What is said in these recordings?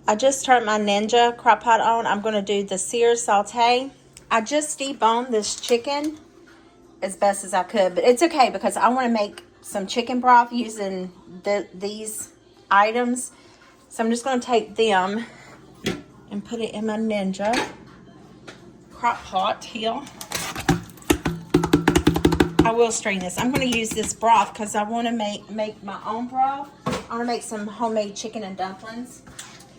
I just turned my Ninja crock pot on. I'm going to do the sear saute. I just deboned this chicken as best as I could, but it's okay because I want to make some chicken broth using these items. So I'm just going to take them and put it in my Ninja crock pot here. I will strain this. I'm going to use this broth because I want to make my own broth. I want to make some homemade chicken and dumplings.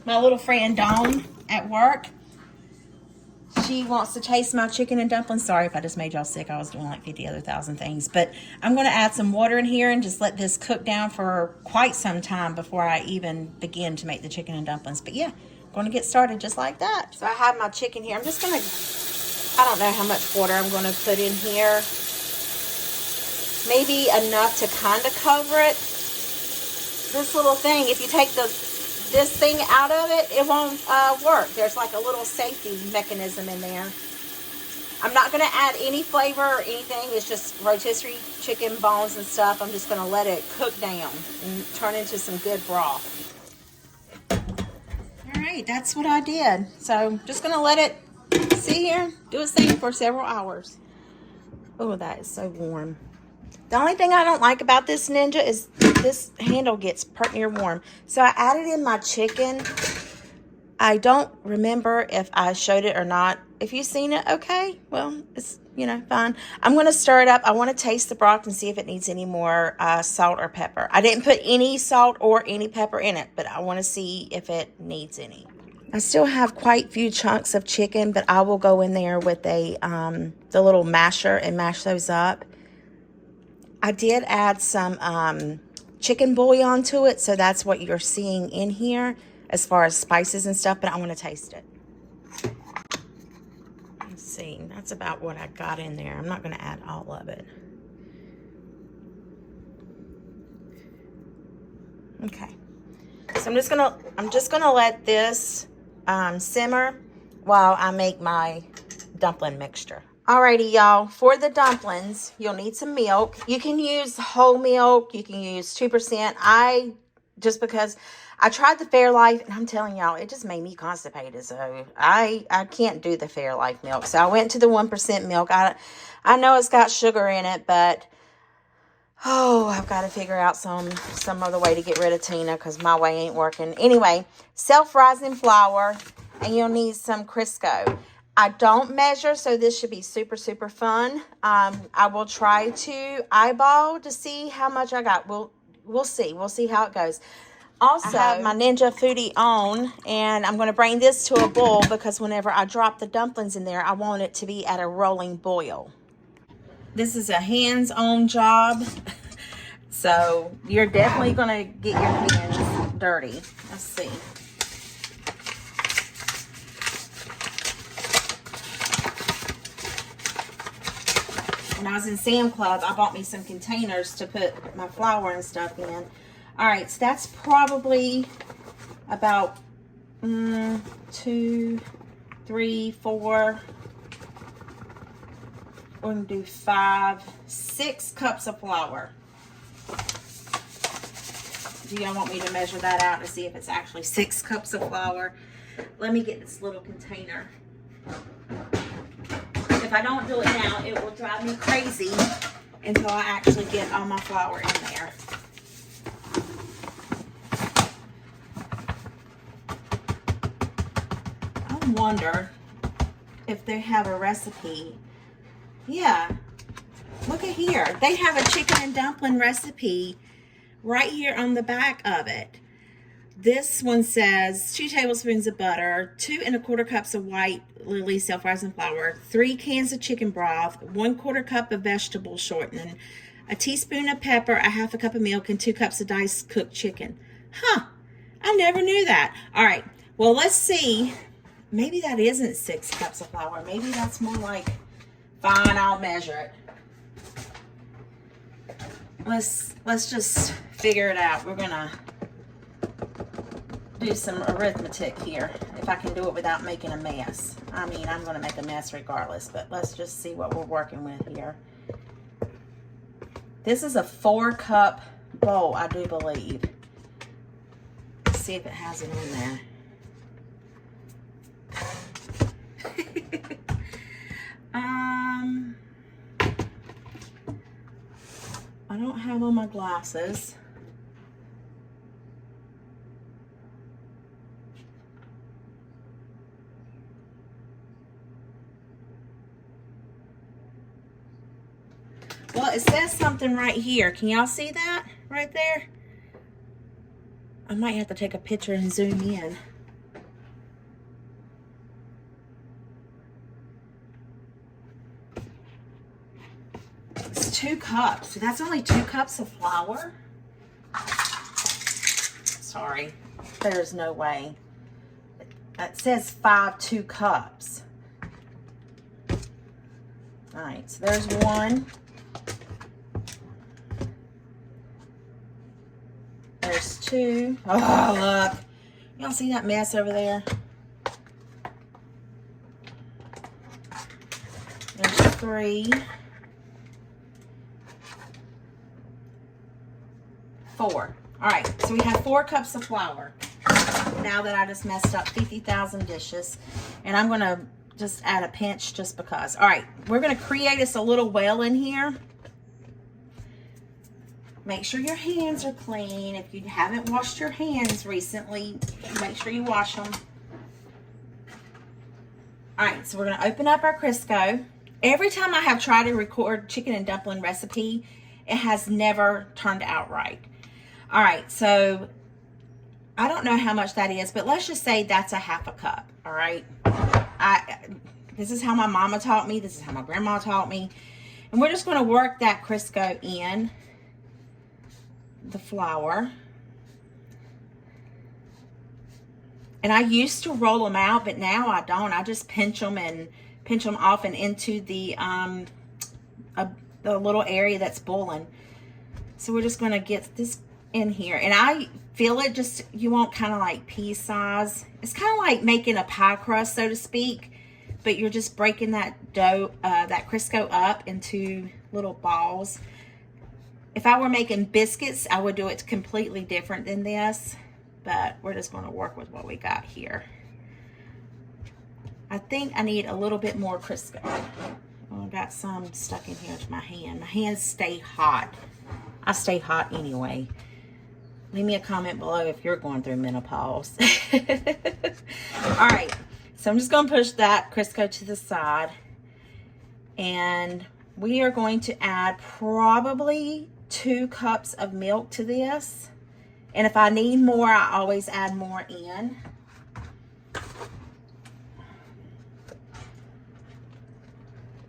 My little friend Dawn at work, she wants to taste my chicken and dumplings. Sorry if I just made y'all sick. I was doing like 50 other thousand things. But I'm going to add some water in here and just let this cook down for quite some time before I even begin to make the chicken and dumplings. But yeah, I'm going to get started just like that. So I have my chicken here. I'm just going to, I don't know how much water I'm going to put in here. Maybe enough to kind of cover it. This little thing, if you take this thing out of it, it won't work. There's like a little safety mechanism in there. I'm not going to add any flavor or anything. It's just rotisserie chicken bones and stuff. I'm just going to let it cook down and turn into some good broth. All right, that's what I did. So I'm just going to let it sit here, do its thing for several hours. Oh, that is so warm. The only thing I don't like about this Ninja is this handle gets pert near warm. So I added in my chicken. I don't remember if I showed it or not. If you've seen it, okay. Well, it's, you know, fine. I'm going to stir it up. I want to taste the broth and see if it needs any more salt or pepper. I didn't put any salt or any pepper in it, but I want to see if it needs any. I still have quite a few chunks of chicken, but I will go in there with the little masher and mash those up. I did add some chicken bouillon to it, so that's what you're seeing in here as far as spices and stuff, but I want to taste it. Let's see, that's about what I got in there. I'm not going to add all of it. Okay, so I'm just gonna let this simmer while I make my dumpling mixture. Alrighty, y'all, for the dumplings, you'll need some milk. You can use whole milk. You can use 2%. Just because I tried the Fairlife, and I'm telling y'all, it just made me constipated. So I can't do the Fairlife milk. So I went to the 1% milk. I know it's got sugar in it, but oh, I've got to figure out some other way to get rid of Tina because my way ain't working. Anyway, self-rising flour, and you'll need some Crisco. I don't measure, so this should be super, super fun. I will try to eyeball to see how much I got. We'll see. We'll see how it goes. Also, I have my Ninja Foodie on, and I'm going to bring this to a boil because whenever I drop the dumplings in there, I want it to be at a rolling boil. This is a hands-on job, so you're definitely going to get your hands dirty. Let's see. When I was in Sam Club, I bought me some containers to put my flour and stuff in. All right, so that's probably about 2, 3, 4. We're going to do 5, 6 cups of flour. Do y'all want me to measure that out to see if it's actually 6 cups of flour? Let me get this little container. If I don't do it now, it will drive me crazy until I actually get all my flour in there. I wonder if they have a recipe. Yeah, look at here. They have a chicken and dumpling recipe right here on the back of it. This one says 2 tablespoons of butter, 2 1/4 cups of white Lily self-rising flour, 3 cans of chicken broth, 1/4 cup of vegetable shortening, a teaspoon of pepper, a 1/2 cup of milk, and 2 cups of diced cooked chicken. Huh, I never knew that. All right, well, let's see. Maybe that isn't 6 cups of flour. Maybe that's more like, fine, I'll measure it. Let's just figure it out. We're gonna do some arithmetic here, if I can do it without making a mess. I mean, I'm going to make a mess regardless, but let's just see what we're working with here. This is a 4-cup bowl, I do believe. Let's see if it has it in there. on my glasses. Well, it says something right here. Can y'all see that right there? I might have to take a picture and zoom in. It's 2 cups. So that's only 2 cups of flour. Sorry, there's no way. It says 2 cups. All right, so there's 1. There's 2. Oh, look. Y'all see that mess over there? There's 3. 4. All right, so we have 4 cups of flour. Now that I just messed up 50,000 dishes. And I'm going to just add a pinch just because. All right, we're going to create us a little well in here. Make sure your hands are clean. If you haven't washed your hands recently, make sure you wash them. All right, so we're going to open up our Crisco. Every time I have tried to record chicken and dumpling recipe, it has never turned out right. All right, so I don't know how much that is, but let's just say that's a 1/2 cup, all right? This is how my mama taught me. This is how my grandma taught me. And we're just going to work that Crisco in the flour. And I used to roll them out, but now I don't. I just pinch them off and into the little area that's boiling. So we're just going to get this in here. And I feel it just, you want kind of like pea size. It's kind of like making a pie crust, so to speak, but you're just breaking that dough, that Crisco up into little balls. If I were making biscuits, I would do it completely different than this, but we're just going to work with what we got here. I think I need a little bit more Crisco. Oh, I got some stuck in here to my hand. My hands stay hot. I stay hot anyway. Leave me a comment below if you're going through menopause. All right, so I'm just going to push that Crisco to the side, and we are going to add probably 2 cups of milk to this. And if I need more, I always add more in.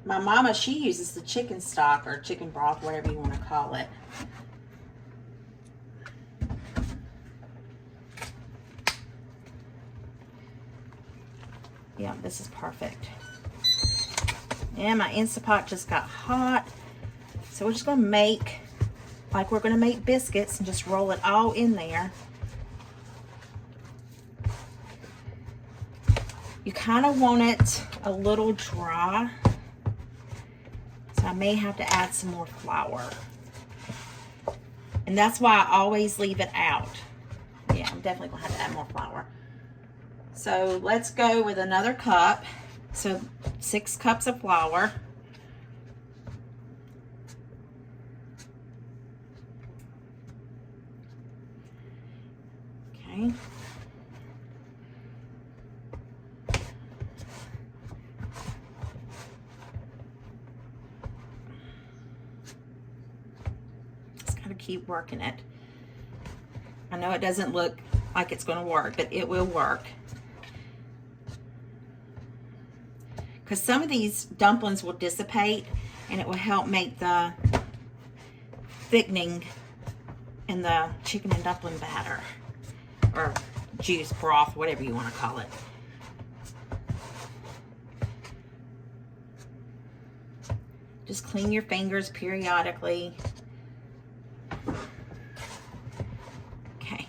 My mama, she uses the chicken stock or chicken broth, whatever you want to call it. Yeah, this is perfect. And my Instant Pot just got hot. So we're just going to make, like we're going to make biscuits, and just roll it all in there. You kind of want it a little dry. So I may have to add some more flour. And that's why I always leave it out. Yeah, I'm definitely going to have to add more flour. So let's go with another cup. So 6 cups of flour. Okay. Just gotta keep working it. I know it doesn't look like it's going to work, but it will work. Because some of these dumplings will dissipate, and it will help make the thickening in the chicken and dumpling batter, or juice, broth, whatever you want to call it. Just clean your fingers periodically. Okay.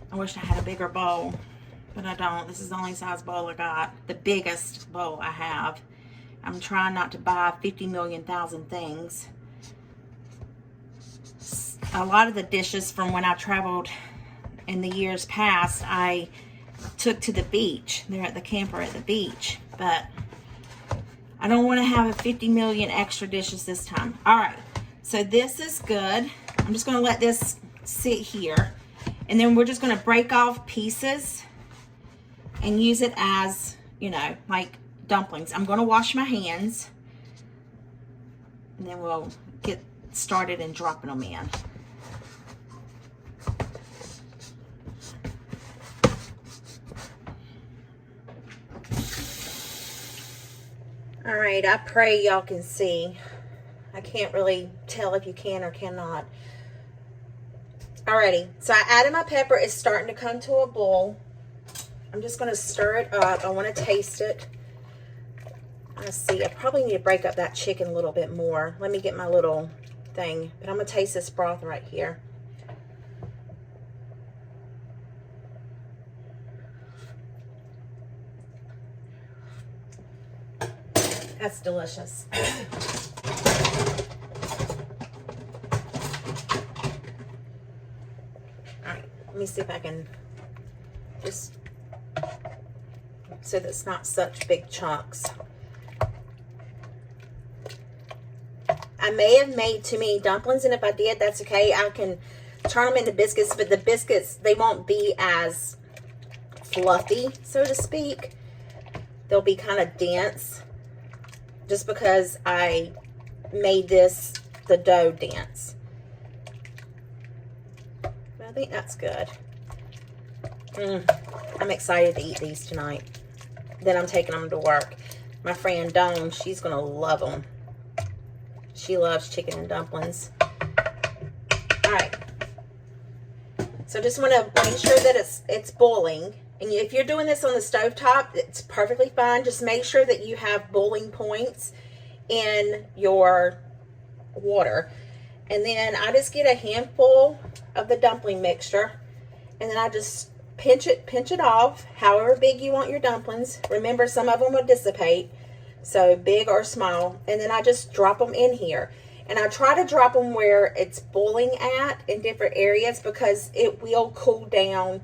I wish I had a bigger bowl, but I don't. This is the only size bowl I got. The biggest bowl I have. I'm trying not to buy 50 million thousand things. A lot of the dishes from when I traveled in the years past I took to the beach. They're at the camper at the beach, but I don't want to have a 50 million extra dishes this time. All right, so this is good. I'm just going to let this sit here, and then we're just going to break off pieces and use it as, you know, like dumplings. I'm going to wash my hands, and then we'll get started and dropping them in. All right, I pray y'all can see. I can't really tell if you can or cannot. Alrighty, so I added my pepper. It's starting to come to a boil. I'm just going to stir it up. I want to taste it. Let's see, I probably need to break up that chicken a little bit more. Let me get my little thing. But I'm going to taste this broth right here. That's delicious. Alright, let me see if I can just, so that's not such big chunks. I may have made too many dumplings, and if I did, that's okay. I can turn them into biscuits, but the biscuits, they won't be as fluffy, so to speak. They'll be kind of dense, just because I made this, the dough dense. But I think that's good. I'm excited to eat these tonight. Then I'm taking them to work. My friend Dawn, she's gonna love them. She loves chicken and dumplings. All right. So just want to make sure that it's boiling. And if you're doing this on the stovetop, it's perfectly fine. Just make sure that you have boiling points in your water. And then I just get a handful of the dumpling mixture, and then I just pinch it off, however big you want your dumplings. Remember, some of them will dissipate, so big or small. And then I just drop them in here. And I try to drop them where it's boiling at in different areas, because it will cool down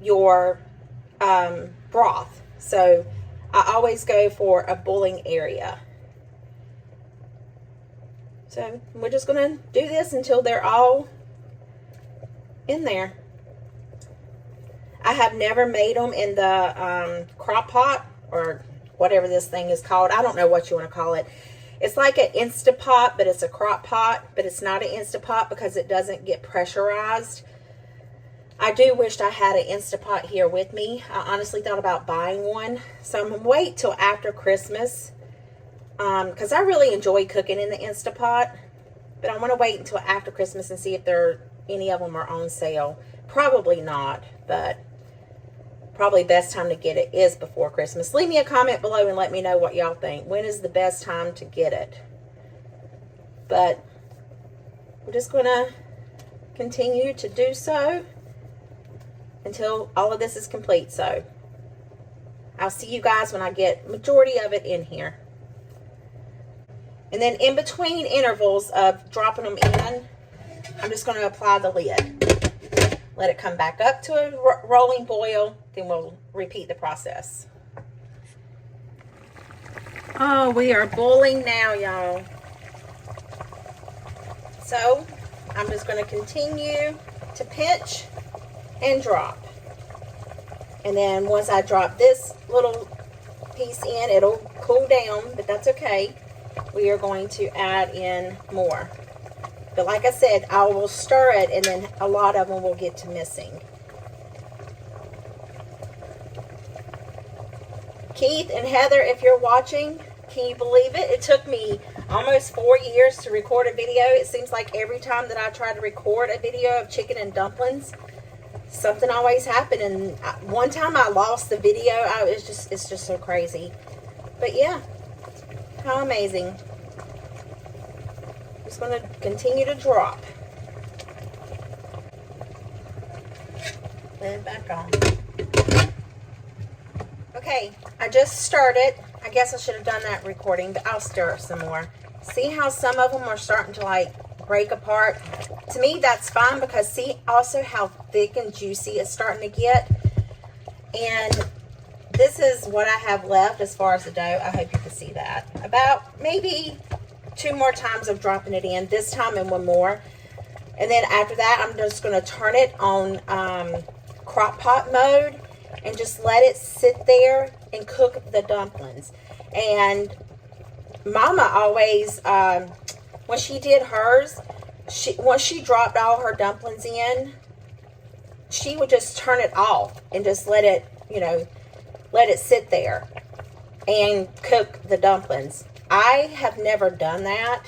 your broth. So I always go for a boiling area. So we're just going to do this until they're all in there. I have never made them in the crock pot, or whatever this thing is called. I don't know what you want to call it. It's like an Instapot, but it's a crock pot, but it's not an Instapot because it doesn't get pressurized. I do wish I had an Instapot here with me. I honestly thought about buying one. So I'm going to wait till after Christmas, because I really enjoy cooking in the Instapot. But I want to wait until after Christmas and see if any of them are on sale. Probably not, but probably best time to get it is before Christmas. Leave me a comment below and let me know what y'all think. When is the best time to get it? But we're just going to continue to do so until all of this is complete. So I'll see you guys when I get majority of it in here. And then in between intervals of dropping them in, I'm just going to apply the lid. Let it come back up to a rolling boil, then we'll repeat the process. Oh, we are boiling now, y'all. So I'm just going to continue to pinch and drop. And then once I drop this little piece in, it'll cool down, but that's okay. We are going to add in more. But like I said, I will stir it, and then a lot of them will get to missing. Keith and Heather, if you're watching, can you believe it? It took me almost 4 years to record a video. It seems like every time that I try to record a video of chicken and dumplings, something always happened. And one time I lost the video. It's just so crazy. But yeah, how amazing. Just going to continue to drop. Lid back on. Okay, I just started. I guess I should have done that recording, but I'll stir it some more. See how some of them are starting to like break apart. To me, that's fine because see also how thick and juicy it's starting to get. And this is what I have left as far as the dough. I hope you can see that. About maybe 2 more times of dropping it in, this time and 1 more. And then after that, I'm just going to turn it on crock pot mode and just let it sit there and cook the dumplings. And Mama always, when she did hers, once she dropped all her dumplings in, she would just turn it off and just let it, you know, let it sit there and cook the dumplings. I have never done that.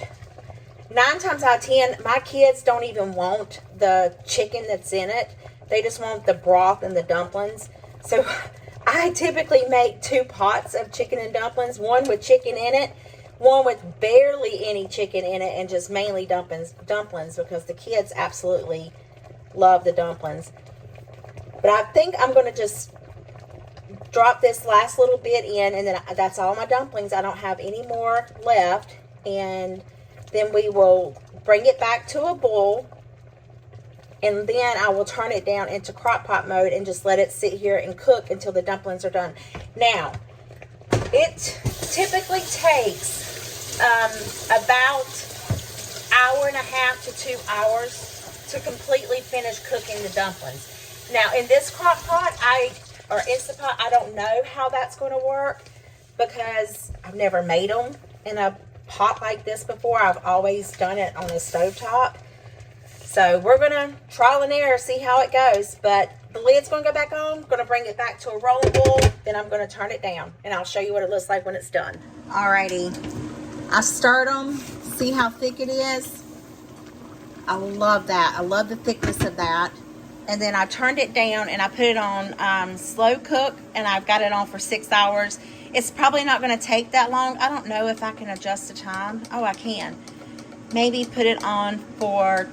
9 times out of 10, my kids don't even want the chicken that's in it. They just want the broth and the dumplings. So I typically make 2 pots of chicken and dumplings, one with chicken in it, one with barely any chicken in it, and just mainly dumplings because the kids absolutely love the dumplings. But I think I'm going to just drop this last little bit in, and then that's all my dumplings. I don't have any more left. And then we will bring it back to a boil, and then I will turn it down into crock pot mode and just let it sit here and cook until the dumplings are done. Now, it typically takes about 1.5 to 2 hours to completely finish cooking the dumplings. Now, in this crock pot, or Instant Pot, I don't know how that's going to work because I've never made them in a pot like this before. I've always done it on a stovetop. So we're going to trial and error, see how it goes. But the lid's going to go back on. I'm going to bring it back to a rolling boil. Then I'm going to turn it down. And I'll show you what it looks like when it's done. Alrighty. I stirred them. See how thick it is? I love that. I love the thickness of that. And then I turned it down and I put it on slow cook. And I've got it on for 6 hours. It's probably not going to take that long. I don't know if I can adjust the time. Oh, I can. Maybe put it on for...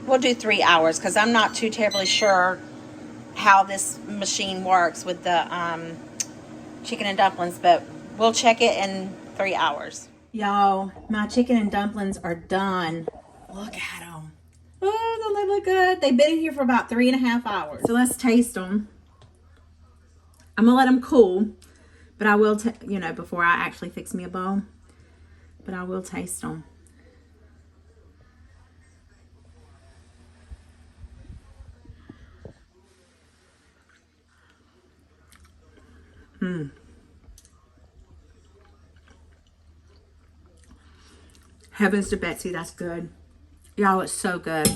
We'll do 3 hours because I'm not too terribly sure how this machine works with the chicken and dumplings, but we'll check it in 3 hours. Y'all, my chicken and dumplings are done. Look at them. Oh, don't they look good? They've been in here for about 3.5 hours. So let's taste them. I'm going to let them cool, but I will, you know, before I actually fix me a bowl, but I will taste them. Heavens to Betsy, that's good. Y'all, it's so good.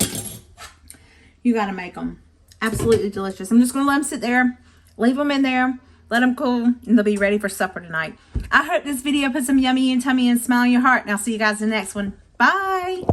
You got to make them. Absolutely delicious. I'm just going to let them sit there. Leave them in there. Let them cool. And they'll be ready for supper tonight. I hope this video put some yummy and tummy and smile in your heart. And I'll see you guys in the next one. Bye.